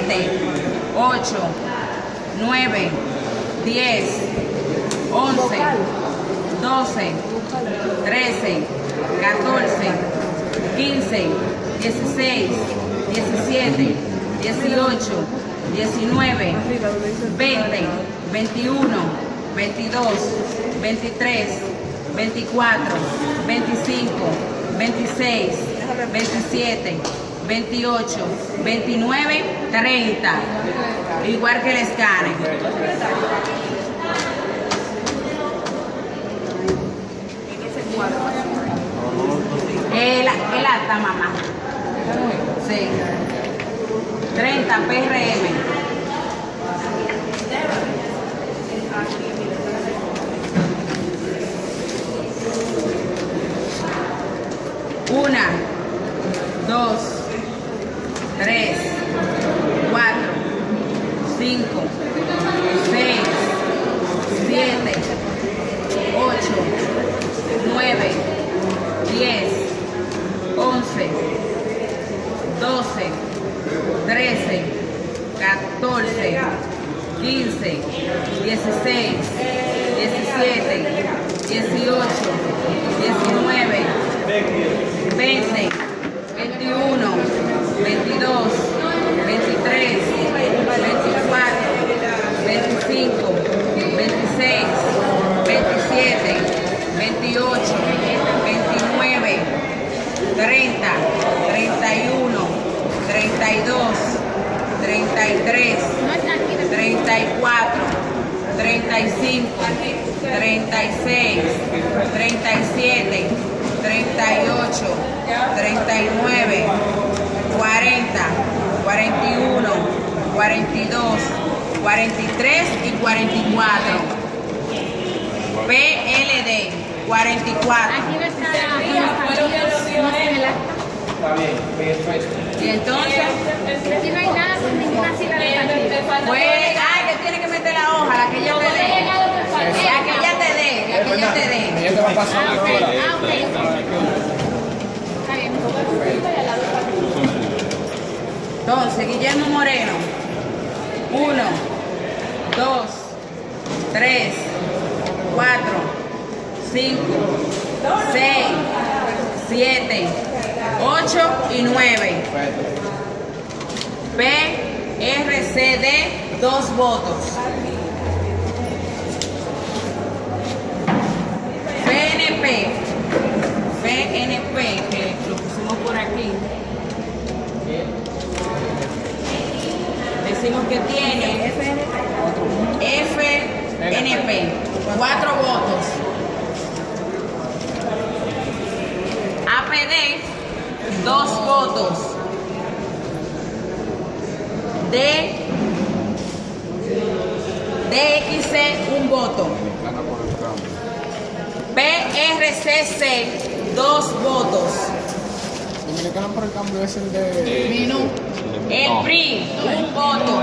7, 8, 9, 10, 11, 12, 13, 14, 15, 16, 17, 18, 19, 20, 21, 22, 23, 24, 25, 26, 27, 28, 29, 30. Igual que el escáner. El acta, mamá. Sí. 30 PRM. Una, 2, 3, 4, 5, 6, 7, 8, 9, 10, 11, 12, 13, 14, 15, 16, 17, 18, 19, 20, 21, 22, 23, 24, 25, 26, 27, 28, 29, 30, 31, 32, 33, 34, 35, 36, 37, 38, 39, 40, 41, 42, 43 y 44. PLD 44. Aquí va a estar la Está bien, perfecto. Y entonces, aquí no hay nada con ninguna sigla de partido. pues, que tiene que meter la hoja, la que ella te dé. La que ella te dé, la que ella te dé. Ella te va a pasar Ah, una ok. hora. Ah, ok. Está bien. Entonces, Guillermo Moreno. 1, 2, 3, 4, 5, 6, 7, 8 y 9. PRCD, 2 votos. PNP, que lo pusimos por aquí. Decimos que tiene FNP, 4 votos. APD, 2 votos. DXC, 1 voto. PRCC, 2 votos. Dominicana por el Cambio es el de... El PRI, 1 voto.